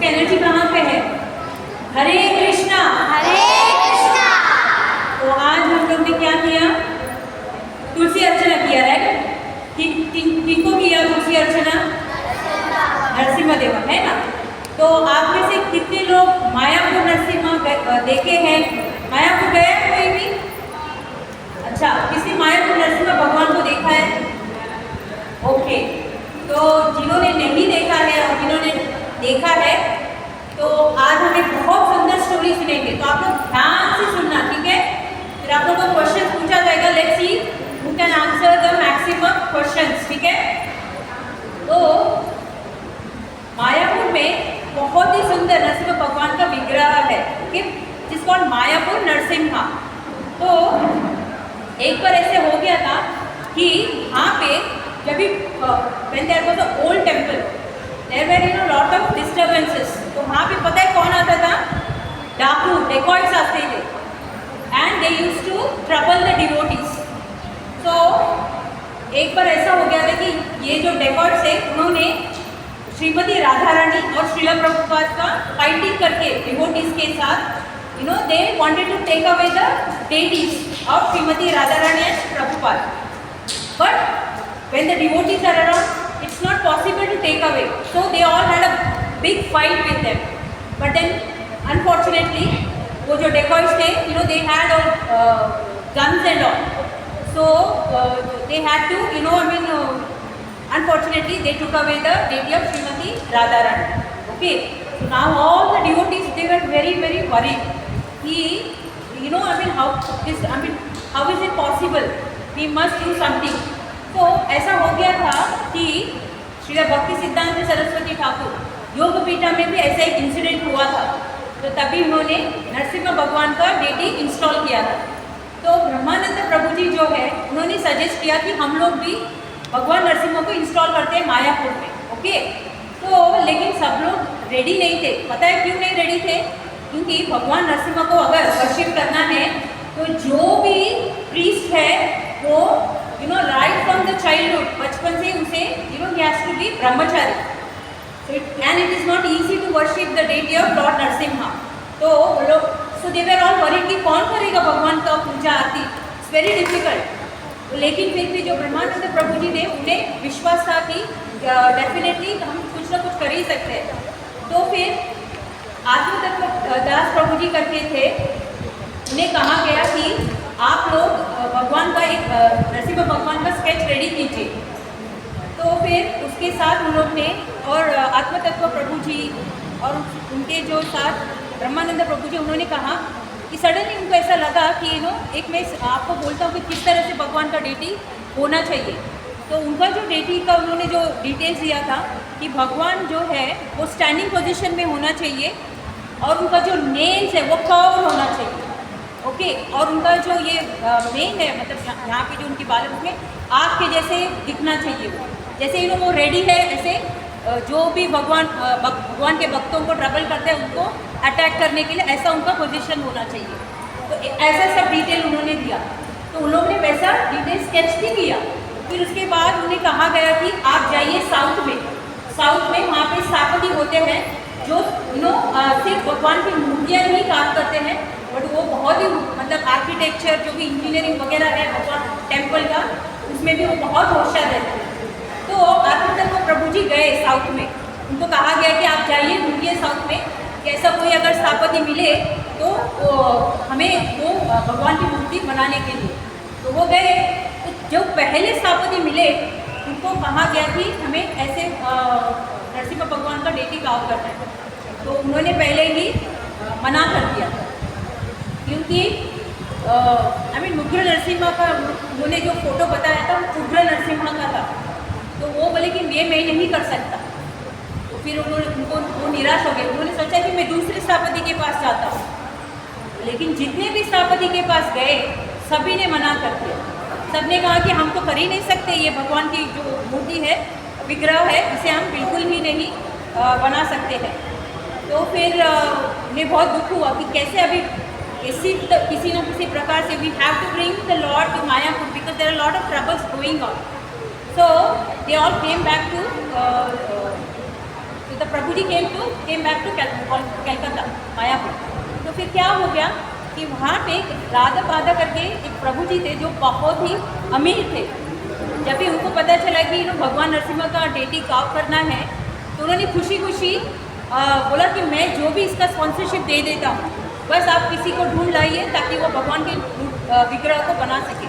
Energy कहाँ पे है? हरे कृष्णा। हरे कृष्णा। तो आज हम लोग ने क्या किया? तुलसी अर्चना किया, राइट? किनको किया तुलसी अर्चना? नरसिम्हा देवा, है ना? तो आप में से कितने लोग मायापुर नरसिम्हा देखे हैं? मायापुर गए कोई भी? अच्छा, किसी मायापुर नरसिम्हा भगवान को देखा है? ओके, तो जिन्होंने नहीं देखा है और जिन्होंने देखा है तो आज हमें बहुत सुंदर स्टोरी सुनेंगे, तो आप लोग ध्यान से सुनना, ठीक है? फिर आप लोगों को क्वेश्चन पूछा जाएगा, let's see who can answer the maximum questions, ठीक है? तो मायापुर में बहुत ही सुंदर नरसिम्हा भगवान का विग्रह है, ओके, जिसको मायापुर नरसिम्हा। तो एक बार ऐसे हो गया था कि यहाँ पे जब भी when there was an old temple, there were lot of disturbances। तो वहाँ पे पता है कौन आता था? डाकू, डेकॉइट्स आते थे, and they used to trouble the devotees। तो एक बार ऐसा हो गया था कि ये जो डेकॉइट्स है उन्होंने श्रीमती राधा रानी और श्रीला प्रभुपाद का फाइटिंग करके डिवोटीज के साथ they wanted to take away the deities of Srimati Radharani and Prabhupada, but when the devotees are around, it's not possible to take away, so they all had a big fight with them। But then unfortunately वो जो dacoits थे, they had guns and all, so they had to unfortunately they took away the deity of Srimati Radharani, okay? So now all the devotees, they were very very worried कि how is it possible, we must do something। तो ऐसा हो गया था कि श्री भक्ति सिद्धांत सरस्वती ठाकुर योगपीठा में भी ऐसा एक इंसिडेंट हुआ था, तो तभी उन्होंने नरसिम्हा भगवान का डेटी इंस्टॉल किया था। तो ब्रह्मानंद प्रभु जी जो है उन्होंने सजेस्ट किया कि हम लोग भी भगवान नरसिम्हा को इंस्टॉल करते हैं मायापुर में, ओके? तो लेकिन सब लोग रेडी नहीं थे। पता है क्यों नहीं रेडी थे? क्योंकि भगवान नरसिम्हा को अगर वर्शिप करना है तो जो भी प्रीस्ट है वो राइट फ्रॉम द चाइल्डहुड, बचपन से उसे he has to be Brahmachari, and it is not easy to worship the deity of Lord Narasimha। तो वो लोग so they were all worried कि कौन करेगा भगवान का पूजा आरती, इट्स वेरी डिफिकल्ट। लेकिन फिर भी जो ब्रह्मानंद प्रभु जी ने, उन्हें विश्वास था कि डेफिनेटली हम कुछ ना कुछ कर ही सकते हैं। तो फिर आत्मतत्व दास प्रभु जी करके थे, उन्हें कहा गया कि आप लोग भगवान का एक नरसिम्हा भगवान का स्केच रेडी कीजिए। तो फिर उसके साथ उन लोग ने और आत्मतत्व प्रभु जी और उनके जो साथ ब्रह्मानंद प्रभु जी, उन्होंने कहा कि सडनली उनको ऐसा लगा कि एक मैं आपको बोलता हूँ कि किस तरह से भगवान का डेटी होना चाहिए। तो उनका जो डेटी का उन्होंने जो डिटेल्स दिया था कि भगवान जो है वो स्टैंडिंग पोजीशन में होना चाहिए और उनका जो नेल्स है वो कर्व होना चाहिए, ओके? और उनका जो ये मेन है, मतलब यहाँ पे जो उनकी बाल है उसमें आग के जैसे दिखना चाहिए, वो जैसे वो रेडी है ऐसे जो भी भगवान के भक्तों को ट्रबल करते हैं उनको अटैक करने के लिए, ऐसा उनका पोजीशन होना चाहिए। तो ऐसा सब डिटेल उन्होंने दिया, तो उन लोगों ने वैसा डिटेल स्केच भी किया। फिर उसके बाद उन्हें कहा गया कि आप जाइए साउथ में वहाँ पे स्थापति होते हैं जो सिर्फ भगवान की मूर्तियाँ नहीं काम करते हैं, बट वो बहुत ही मतलब आर्किटेक्चर जो भी इंजीनियरिंग वगैरह है भगवान टेम्पल का, उसमें भी वो बहुत होशियार रहते हैं। तो आत्मतत्व प्रभु जी गए साउथ में, उनको कहा गया कि आप जाइए ढूंढिए साउथ में कि ऐसा कोई अगर स्थापति मिले तो हमें वो भगवान की मूर्ति बनाने के लिए। तो वो गए, तो जो पहले स्थापति मिले उनको कहा गया कि हमें ऐसे नरसिम्हा भगवान का डेटी काम करना है। तो उन्होंने पहले ही मना कर दिया, क्योंकि उग्र नरसिम्हा का उन्होंने जो फोटो बताया था वो उग्र नरसिम्हा का था, तो वो बोले कि ये मैं नहीं कर सकता। तो फिर वो निराश हो गए। उन्होंने सोचा कि मैं दूसरे स्थापति के पास जाता हूँ, लेकिन जितने भी स्थापति के पास गए सभी ने मना कर दिया। सबने कहा कि हम तो कर ही नहीं सकते, ये भगवान की जो मूर्ति है, विग्रह है, इसे हम बिल्कुल ही नहीं बना सकते हैं। तो फिर उन्हें बहुत दुख हुआ कि कैसे अभी किसी न किसी प्रकार से we have to bring the lord to Mayapur because there are lot of troubles going on. So they all came back to the Prabhu Prabhu ji came back to Calcutta Mayapur. तो फिर क्या हो गया कि वहाँ पे राधा पादा करके एक प्रभु जी थे जो बहुत ही अमीर थे। जब भी उनको पता चला कि भगवान नरसिम्हा का डेटी काव करना है तो उन्होंने खुशी खुशी बोला कि मैं जो भी इसका स्पॉन्सरशिप दे देता हूँ, बस आप किसी को ढूंढ लाइए ताकि वो भगवान के विग्रह को बना सके।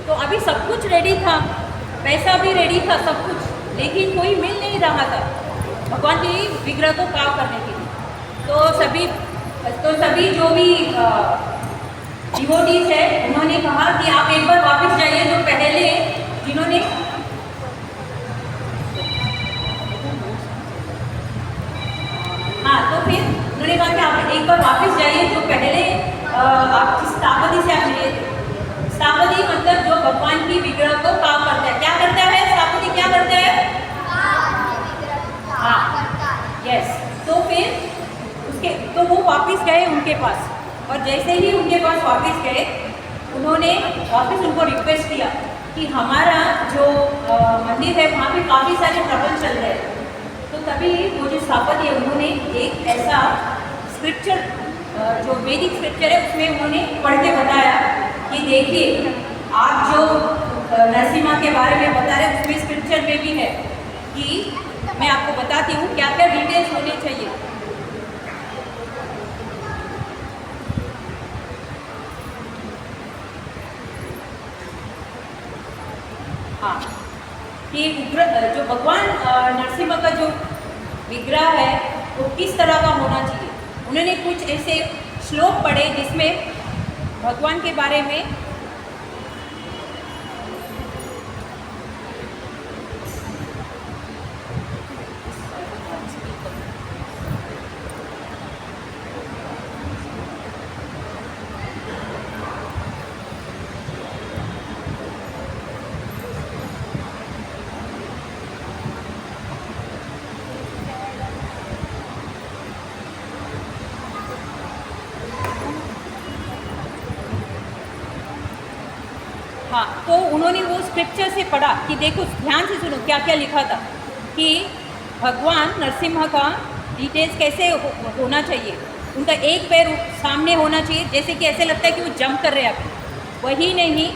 तो अभी सब कुछ रेडी था, पैसा भी रेडी था, सब कुछ, लेकिन कोई मिल नहीं रहा था भगवान के विग्रह को काव करने के लिए। तो सभी जो भी डिवोटीज है उन्होंने कहा कि आप एक बार वापस जाइए, जो पहले जिन्होंने तो फिर उन्होंने कहा कि आप एक बार वापस जाइए, जो पहले आप स्थापति से आप मिले थे। स्थापति मतलब जो भगवान की विग्रह को काम करता है। क्या करता है स्थापति, क्या करता है? यस। तो फिर तो वो वापस गए उनके पास, और जैसे ही उनके पास वापस गए उन्होंने वापस उनको रिक्वेस्ट किया कि हमारा जो मंदिर है वहाँ पे काफ़ी सारे ट्रबल चल रहे हैं। तो तभी वो जो स्थापति है उन्होंने एक ऐसा स्क्रिप्चर, जो वैदिक स्क्रिप्चर है उसमें उन्होंने पढ़ के बताया कि देखिए आप जो नरसिम्हा के बारे में बता रहे हैं उसमें स्क्रिप्चर में भी है कि मैं आपको बताती हूँ क्या क्या डिटेल्स होने चाहिए। हाँ, कि उग्र जो भगवान नरसिम्हा का जो विग्रह है वो किस तरह का होना चाहिए। उन्होंने कुछ ऐसे श्लोक पढ़े जिसमें भगवान के बारे में तो उन्होंने वो स्क्रिप्चर से पढ़ा कि देखो ध्यान से सुनो क्या क्या लिखा था कि भगवान नरसिम्हा का डिटेल्स कैसे होना चाहिए। उनका एक पैर सामने होना चाहिए, जैसे कि ऐसे लगता है कि वो जंप कर रहे हैं अभी, वही नहीं।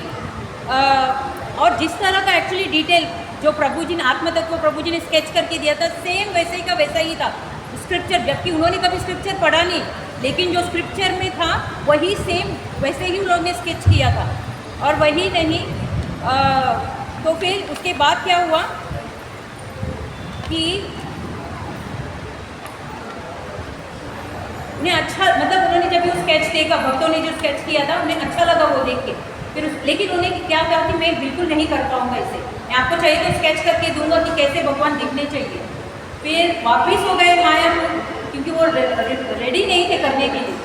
और जिस तरह का एक्चुअली डिटेल जो प्रभु जी ने आत्मतत्व प्रभु जी ने स्केच करके दिया था, सेम वैसे का वैसा ही था स्क्रिप्चर। जबकि उन्होंने कभी स्क्रिप्चर पढ़ा नहीं, लेकिन जो स्क्रिप्चर में था वही सेम वैसे ही उन लोगों ने स्केच किया था। और वही नहीं, तो फिर उसके बाद क्या हुआ कि उन्हें अच्छा, मतलब उन्होंने जब वो स्केच देखा, भक्तों ने जो स्केच किया था उन्हें अच्छा लगा वो देख के। फिर लेकिन उन्हें क्या कहा कि मैं बिल्कुल नहीं कर पाऊँगा इसे, मैं आपको चाहिए तो स्केच करके दूंगा कि कैसे भगवान दिखने चाहिए। फिर वापस हो गए मायापुर, क्योंकि वो रेडी नहीं थे करने के लिए,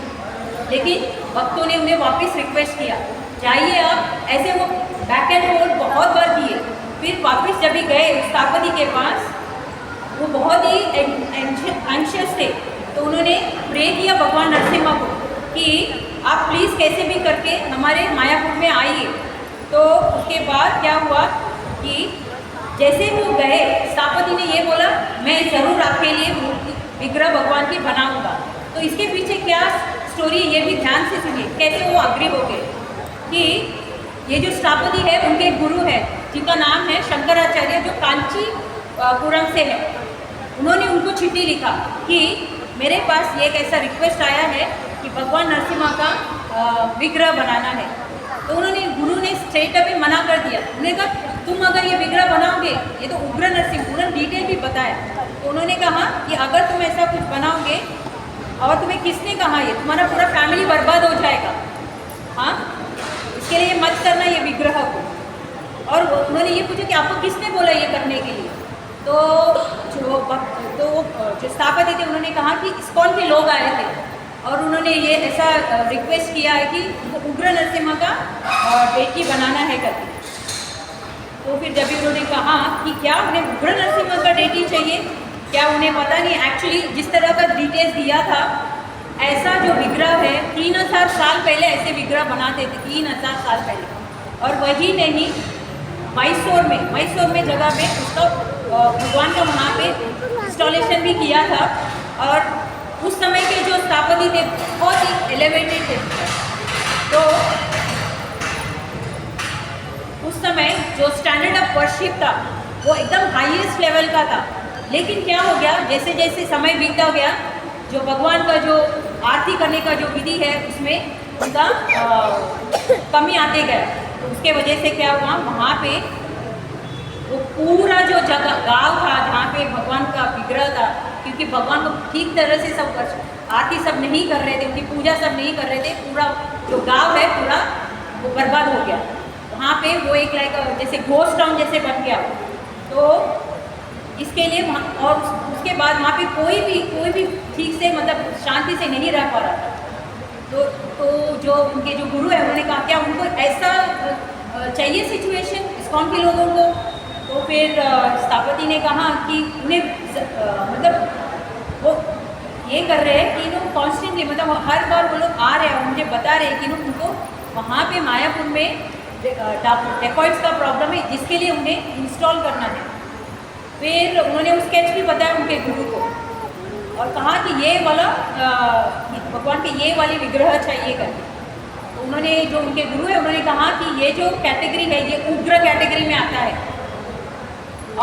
लेकिन भक्तों ने उन्हें वापस रिक्वेस्ट किया जाइए आप। ऐसे वो बैक एंड फोर्थ बहुत बार किए। फिर वापस जब भी गए स्थापति के पास, वो बहुत ही एंशियस थे, तो उन्होंने प्रे किया भगवान नरसिम्हा को कि आप प्लीज़ कैसे भी करके हमारे मायापुर में आइए। तो उसके बाद क्या हुआ कि जैसे वो गए, स्थापति ने ये बोला मैं ज़रूर आपके लिए विग्रह भगवान की बनाऊंगा। तो इसके पीछे क्या स्टोरी, ये भी ध्यान से सुनिए कैसे वो अग्री हो गए कि ये जो स्थापति है उनके गुरु है जिनका नाम है शंकराचार्य, जो कांचीपुरम से है। उन्होंने उनको चिट्ठी लिखा कि मेरे पास एक ऐसा रिक्वेस्ट आया है कि भगवान नरसिम्हा का विग्रह बनाना है। तो उन्होंने, गुरु ने स्ट्रेट अप मना कर दिया। उन्होंने कहा तुम अगर ये विग्रह बनाओगे, ये तो उग्र नरसिंह, उन्होंने डिटेल भी बताया। तो उन्होंने कहा कि अगर तुम ऐसा कुछ बनाओगे और तुम्हें किसने कहा, ये तुम्हारा पूरा फैमिली बर्बाद हो जाएगा, हाँ, इसके लिए मत करना ये विग्रह को। और उन्होंने ये पूछा कि आपको किसने बोला ये करने के लिए। तो जो स्थापति थे उन्होंने कहा कि इस्कॉन के लोग आए थे और उन्होंने ये ऐसा रिक्वेस्ट किया है कि उग्र नरसिम्हा का डेटी बनाना है करके। तो फिर जब उन्होंने कहा कि क्या उन्हें उग्र नरसिम्हा का डेटी चाहिए, क्या उन्हें पता नहीं एक्चुअली जिस तरह का डिटेल्स दिया था, ऐसा जो विग्रह है 3000 साल पहले ऐसे विग्रह बनाते थे, 3000 साल पहले। और वही नहीं, मैसूर में जगह में उसका भगवान का वहाँ पे इंस्टॉलेशन भी किया था। और उस समय के जो स्थापति थे बहुत ही एलिवेटेड थे। तो उस समय जो स्टैंडर्ड ऑफ वर्शिप था वो एकदम हाईएस्ट लेवल का था। लेकिन क्या हो गया, जैसे जैसे समय बीतता गया, जो भगवान का जो आरती करने का जो विधि है उसमें उनका कमी आते गया। तो उसके वजह से क्या हुआ, वहाँ पे वो पूरा जो जगह गांव था जहाँ पे भगवान का विग्रह था, क्योंकि भगवान को ठीक तरह से सब आरती सब नहीं कर रहे थे, उनकी पूजा सब नहीं कर रहे थे, पूरा जो गांव है पूरा वो बर्बाद हो गया। वहाँ पे वो एक लाइक जैसे घोस्ट टाउन जैसे बन गया। तो इसके लिए और उसके बाद वहाँ पे कोई भी ठीक से मतलब शांति से नहीं रह पा रहा था। तो जो उनके जो गुरु है उन्होंने कहा क्या उनको ऐसा चाहिए सिचुएशन इस्कॉन के लोगों को। तो फिर स्थापति ने कहा कि उन्हें मतलब वो ये कर रहे हैं कि लोग कॉन्स्टेंटली मतलब हर बार वो लोग आ रहे हैं, मुझे बता रहे हैं कि उनको वहाँ पे मायापुर में डेकॉइट्स का प्रॉब्लम है जिसके लिए उन्हें इंस्टॉल करना है। फिर उन्होंने वो स्केच भी बताया उनके गुरु को और कहा कि ये वाला भगवान के ये वाली विग्रह चाहिए करके। तो उन्होंने जो उनके गुरु है उन्होंने कहा कि ये जो कैटेगरी है ये उग्र कैटेगरी में आता है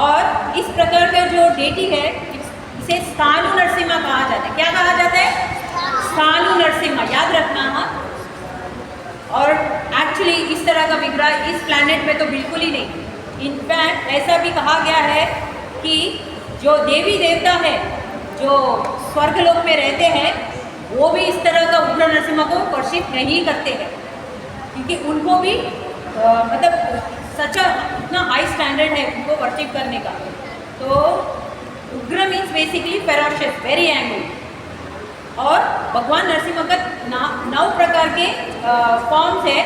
और इस प्रकार का जो डेटी है इसे स्थाणु नरसिम्हा कहा जाता है। क्या कहा जाता है? स्थाणु नरसिम्हा, याद रखना। हाँ, और एक्चुअली इस तरह का विग्रह इस प्लैनेट में तो बिल्कुल ही नहीं। इनफैक्ट ऐसा भी कहा गया है कि जो देवी देवता है जो स्वर्गलोक में रहते हैं वो भी इस तरह का उग्र नरसिम्हा को वर्शिप नहीं करते हैं, क्योंकि उनको भी मतलब सच इतना हाई स्टैंडर्ड है उनको वर्शिप करने का। तो उग्र means basically ferocious, very angry. और भगवान नरसिम्हा का 9 प्रकार के फॉर्म्स है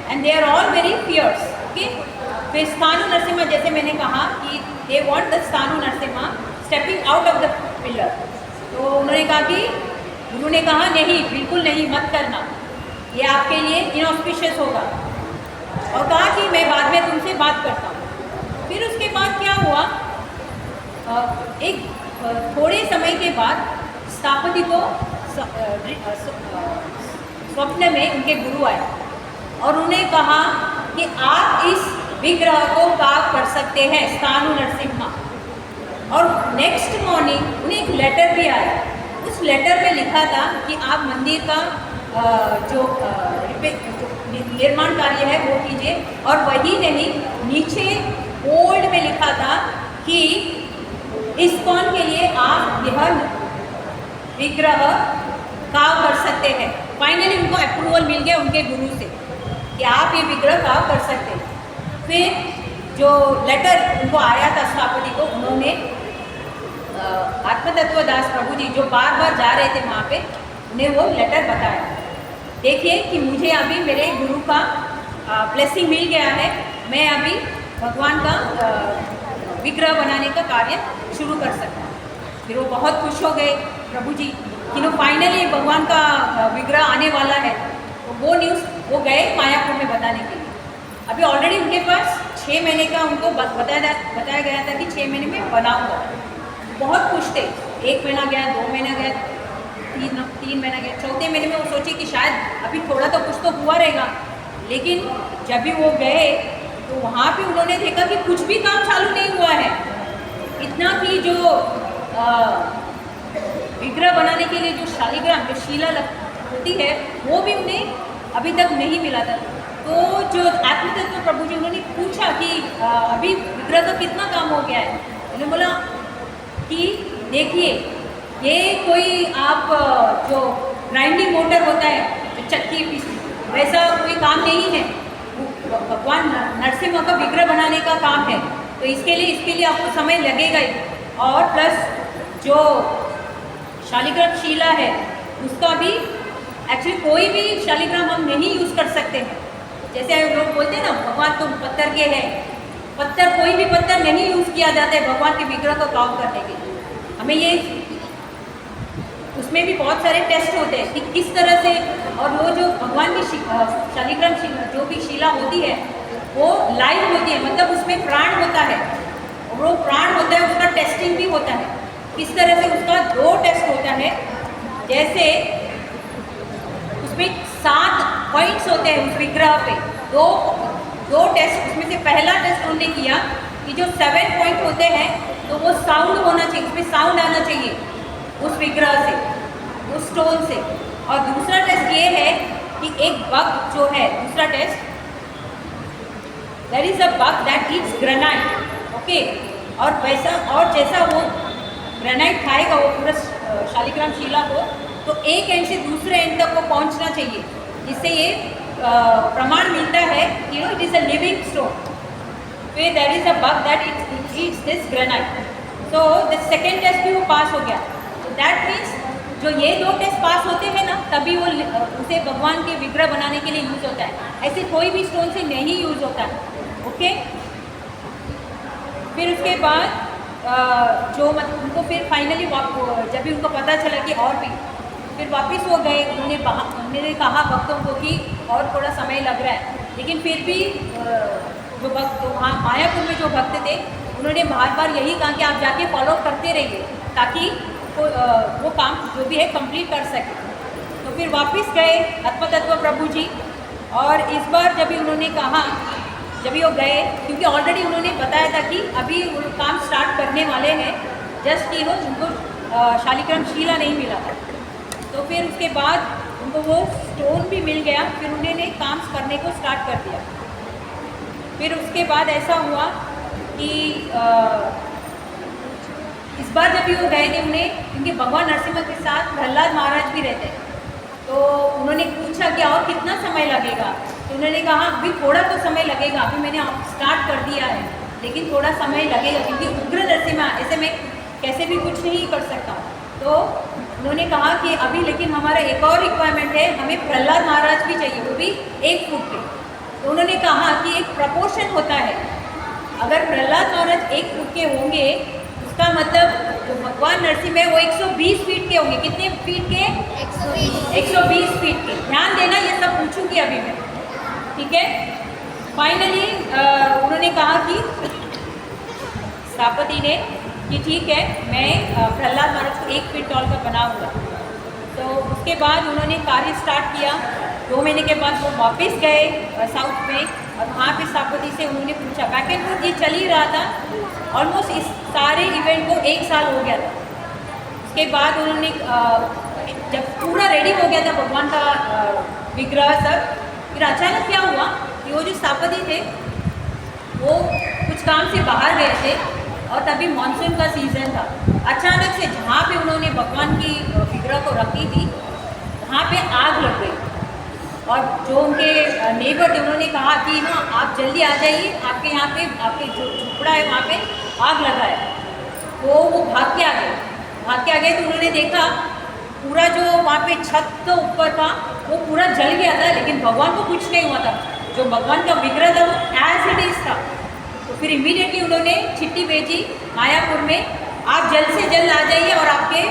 and they are all very fierce. Okay, फिर स्थाणु नरसिम्हा जैसे मैंने कहा कि they want the Sthanu Narasimha stepping out of the pillar. तो उन्होंने कहा कि गुरु ने कहा नहीं, बिल्कुल नहीं, मत करना, ये आपके लिए इनऑस्पिशियस होगा। और कहा कि मैं बाद में तुमसे बात करता हूँ। फिर उसके बाद क्या हुआ, एक थोड़े समय के बाद स्थापति को स्वप्न में उनके गुरु आए और उन्हें कहा कि आप इस विग्रह को कार्व कर सकते हैं, स्थाणु नरसिम्हा। और नेक्स्ट मॉर्निंग उन्हें एक लेटर भी आया। उस लेटर में लिखा था कि आप मंदिर का जो निर्माण कार्य है वो कीजिए। और वही नहीं, नीचे बोल्ड में लिखा था कि इस्कॉन के लिए आप यह विग्रह कार्व कर सकते हैं। फाइनली उनको अप्रूवल मिल गया उनके गुरु से कि आप ये विग्रह कार्व कर सकते हैं। फिर जो लेटर उनको आया था स्थापति को, उन्होंने आत्मतत्व दास प्रभु जी जो बार बार जा रहे थे वहाँ पे, उन्हें वो लेटर बताया। देखिए कि मुझे अभी मेरे गुरु का ब्लेसिंग मिल गया है, मैं अभी भगवान का विग्रह बनाने का कार्य शुरू कर सकता हूँ। फिर वो बहुत खुश हो गए प्रभु जी कि फाइनली भगवान का विग्रह आने वाला है। तो वो न्यूज़ वो गए मायापुर में बताने के लिए। अभी ऑलरेडी उनके पास 6 महीने का उनको बताया गया था कि 6 महीने में बनाऊंगा। बहुत खुश थे। 1 महीना गया, 2 महीना गया, 3 महीना गया, 4थे महीने में वो सोचे कि शायद अभी थोड़ा तो कुछ तो हुआ रहेगा। लेकिन जब भी वो गए तो वहाँ पे उन्होंने देखा कि कुछ भी काम चालू नहीं हुआ है। इतना कि जो विग्रह बनाने के लिए जो शालिग्राम जो शिला होती है वो भी उन्हें अभी तक नहीं मिला था। तो जो आत्मतत्व प्रभु जी उन्होंने पूछा कि अभी विग्रह का कितना काम हो गया है। उन्होंने बोला कि देखिए ये कोई आप जो ग्राइंडिंग मोटर होता है जो चक्की वैसा कोई काम नहीं है, भगवान नरसिम्हा का विग्रह बनाने का काम है। तो इसके लिए आपको समय लगेगा ही। और प्लस जो शालिग्राम शिला है उसका भी एक्चुअली कोई भी शालिग्राम हम नहीं यूज़ कर सकते हैं। जैसे लोग बोलते हैं ना भगवान तो पत्थर के हैं, पत्थर कोई भी पत्थर नहीं यूज़ किया जाता है भगवान के विग्रह को काम करने के लिए। हमें ये उसमें भी बहुत सारे टेस्ट होते हैं कि किस तरह से, और वो जो भगवान की शालिग्राम जो भी शिला होती है वो लाइव होती है, मतलब उसमें प्राण होता है और वो प्राण होता है उसका टेस्टिंग भी होता है किस तरह से उसका 2 टेस्ट होता है। जैसे उसमें 7 पॉइंट्स होते हैं उस विग्रह पे, दो टेस्ट। उसमें से पहला टेस्ट उन्होंने किया कि जो 7 पॉइंट होते हैं तो वो साउंड होना चाहिए, उसमें साउंड आना चाहिए उस विग्रह से, उस स्टोन से। और दूसरा टेस्ट ये है कि एक बग जो है, दूसरा test, there is a bug that eats granite, okay. और वैसा, और जैसा वो ग्रेनाइट खाएगा वो पूरा शालिग्राम शिला को, तो एक एंड से दूसरे एंड तक वो पहुंचना चाहिए, जिससे ये प्रमाण मिलता है कि it is a living stone. फिर there is a bug that it eats this granite. So the second test भी वो पास हो गया। तो दैट मीन्स जो ये 2 टेस्ट पास होते हैं ना, तभी वो उसे भगवान के विग्रह बनाने के लिए यूज़ होता है। ऐसे कोई भी स्टोन से नहीं यूज़ होता है, ओके। फिर उसके बाद जो उनको फिर फाइनली जब भी उनको पता चला कि और भी, फिर वापस वो गए। उन्होंने कहा भक्तों को कि और थोड़ा समय लग रहा है, लेकिन फिर भी जो भक्त वहाँ मायापुर में जो भक्त थे, उन्होंने बार बार यही कहा कि आप जाके फॉलो करते रहिए, ताकि वो काम जो भी है कंप्लीट कर सके। तो फिर वापस गए आत्मतत्व प्रभु जी, और इस बार जब भी उन्होंने कहा, जब भी वो गए, क्योंकि ऑलरेडी उन्होंने बताया था कि अभी वो काम स्टार्ट करने वाले हैं, जस्ट कि वो उनको शालिग्राम शिला नहीं मिला था। तो फिर उसके बाद उनको वो स्टोन भी मिल गया, फिर उन्होंने काम करने को स्टार्ट कर दिया। फिर उसके बाद ऐसा हुआ कि इस बार जब भी वो गए थे, उन्हें, क्योंकि भगवान नरसिम्हा के साथ प्रहलाद महाराज भी रहते हैं, तो उन्होंने पूछा कि और कितना समय लगेगा। तो उन्होंने कहा अभी थोड़ा तो समय लगेगा, अभी मैंने स्टार्ट कर दिया है, लेकिन थोड़ा समय लगेगा, क्योंकि उग्र नरसिम्हा, ऐसे मैं कैसे भी कुछ नहीं कर सकता। तो उन्होंने कहा कि अभी लेकिन हमारा एक और रिक्वायरमेंट है, हमें प्रहलाद महाराज भी चाहिए, वो भी 1 फुट के। तो उन्होंने कहा कि एक प्रपोर्शन होता है, अगर प्रहलाद महाराज 1 फुट के होंगे, उसका मतलब जो भगवान नरसिम्हा है वो 120 फीट के होंगे। कितने फीट के? 120 फीट के। ध्यान देना, ये सब पूछूंगी अभी मैं, ठीक है। फाइनली उन्होंने कहा कि स्थापति ने कि ठीक है, मैं प्रहलाद महाराज को 1 फीट टॉल का बनाऊंगा। तो उसके बाद उन्होंने कार्य स्टार्ट किया। 2 महीने के बाद वो वापस गए साउथ में, और वहाँ पे स्थापति से उन्होंने पूछा, बैक एंड फोर्थ ये चल ही रहा था, ऑलमोस्ट इस सारे इवेंट को 1 साल हो गया था। उसके बाद उन्होंने जब पूरा रेडी हो गया था भगवान का विग्रह सब, फिर अचानक क्या हुआ कि वो जो स्थापति थे वो कुछ काम से बाहर गए थे, और तभी मानसून का सीज़न था। अचानक से जहाँ पे उन्होंने भगवान की विग्रह को रखी थी, वहाँ पे आग लग गई। और जो उनके नेबर थे, उन्होंने कहा कि हाँ आप जल्दी आ जाइए, आपके यहाँ पे, आपके जो झुपड़ा है वहाँ पे आग लगा है। तो वो भाग के आ गए। तो उन्होंने देखा पूरा जो वहाँ पे छत तो ऊपर था वो पूरा जल गया था, लेकिन भगवान को कुछ नहीं हुआ था। जो भगवान का विग्रह था वो एज इट इज था। तो फिर इमीडिएटली उन्होंने चिट्ठी भेजी मायापुर में, आप जल्द से जल्द आ जाइए और आपके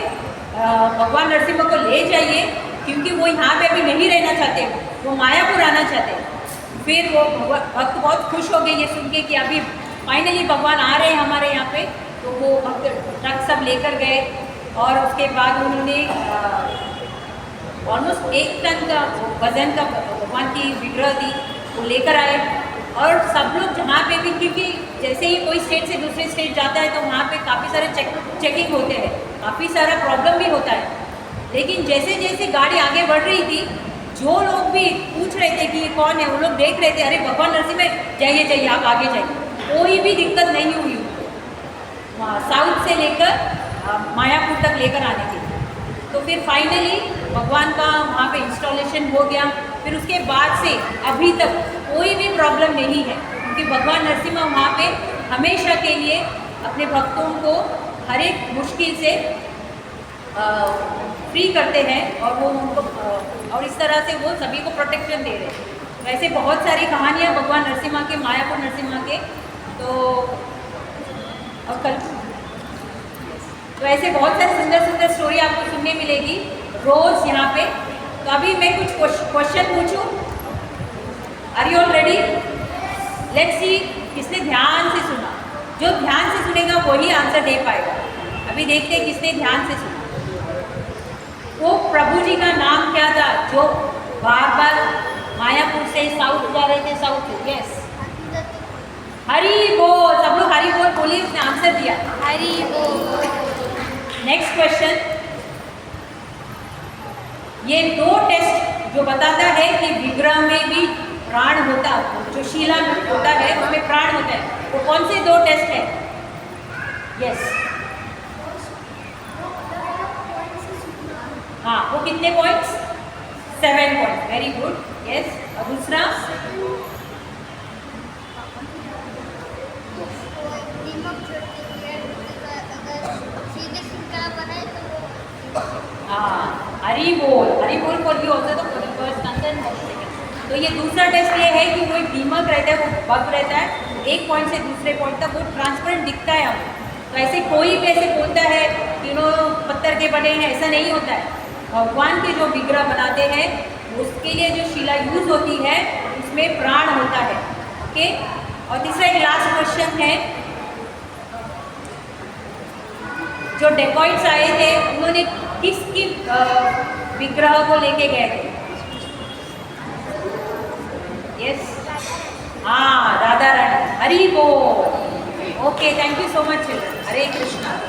भगवान नरसिम्हा को ले जाइए, क्योंकि वो यहाँ पे अभी नहीं रहना चाहते, वो मायापुर आना चाहते। फिर वो भक्त बहुत खुश हो गए ये सुन के कि अभी फाइनली भगवान आ रहे हैं हमारे यहाँ पे। तो वो भक्त ट्रक सब लेकर गए, और उसके बाद उन्होंने ऑलमोस्ट 1 टन का वजन का भगवान की विग्रह थी वो लेकर आए। और सब लोग जहाँ पे भी, क्योंकि जैसे ही कोई स्टेट से दूसरे स्टेट जाता है तो वहाँ पे काफ़ी सारे चेकिंग होते हैं, काफ़ी सारा प्रॉब्लम भी होता है। लेकिन जैसे जैसे गाड़ी आगे बढ़ रही थी, जो लोग भी पूछ रहे थे कि ये कौन है, वो लोग देख रहे थे, अरे भगवान नरसिम्हा जाइए आप आगे जाइए। कोई भी दिक्कत नहीं हुई वहाँ साउथ से लेकर मायापुर तक लेकर आने की। तो फिर फाइनली भगवान का वहाँ पे इंस्टॉलेशन हो गया। फिर उसके बाद से अभी तक कोई भी प्रॉब्लम नहीं है, क्योंकि भगवान नरसिम्हा वहाँ पे हमेशा के लिए अपने भक्तों को हर एक मुश्किल से फ्री करते हैं, और वो उनको और इस तरह से वो सभी को प्रोटेक्शन दे रहे हैं। वैसे बहुत सारी कहानियाँ भगवान नरसिम्हा के, मायापुर नरसिम्हा के, और कल तो ऐसे बहुत सारी सुंदर सुंदर स्टोरी आपको सुनने मिलेगी रोज़ यहाँ पे। तो अभी मैं कुछ क्वेश्चन पूछूं, are you all ready? Let's see किसने ध्यान से सुना। जो ध्यान से सुनेगा वही आंसर दे पाएगा। अभी देखते हैं किसने ध्यान से सुना। वो प्रभु जी का नाम क्या था जो बार बार मायापुर से साउथ जा रहे थे, साउथ से? यस, हरि बोल। सब लोग हरि बोल बोलिए, उसने आंसर दिया। हरि बोल। नेक्स्ट क्वेश्चन, ये दो टेस्ट जो बताता है कि विग्रह में भी प्राण होता है, जो शिला में होता है उसमें प्राण होता है, वो कौन से दो टेस्ट है? यस, हाँ, वो कितने points? 7 point, very good. Yes, और दूसरा? हाँ, हरि बोल फॉर यू ऑल्सो, तो फर्स्ट आंसर। तो ये दूसरा टेस्ट ये है कि वो एक दीमक रहता है, वो बग रहता है, एक पॉइंट से दूसरे पॉइंट तक वो ट्रांसपेरेंट दिखता है हमें। तो ऐसे कोई भी ऐसे बोलता है कि पत्थर के बने हैं, ऐसा नहीं होता है। भगवान के जो विग्रह बनाते हैं उसके लिए जो शिला यूज होती है उसमें प्राण होता है। ओके, और तीसरा एक लास्ट क्वेश्चन है, जो डेकॉइट्स आए थे उन्होंने किसकी विग्रह को लेके गए थे? यस, हाँ, राधा रानी। हरि बोल। Okay, thank you so much children. Hare Krishna.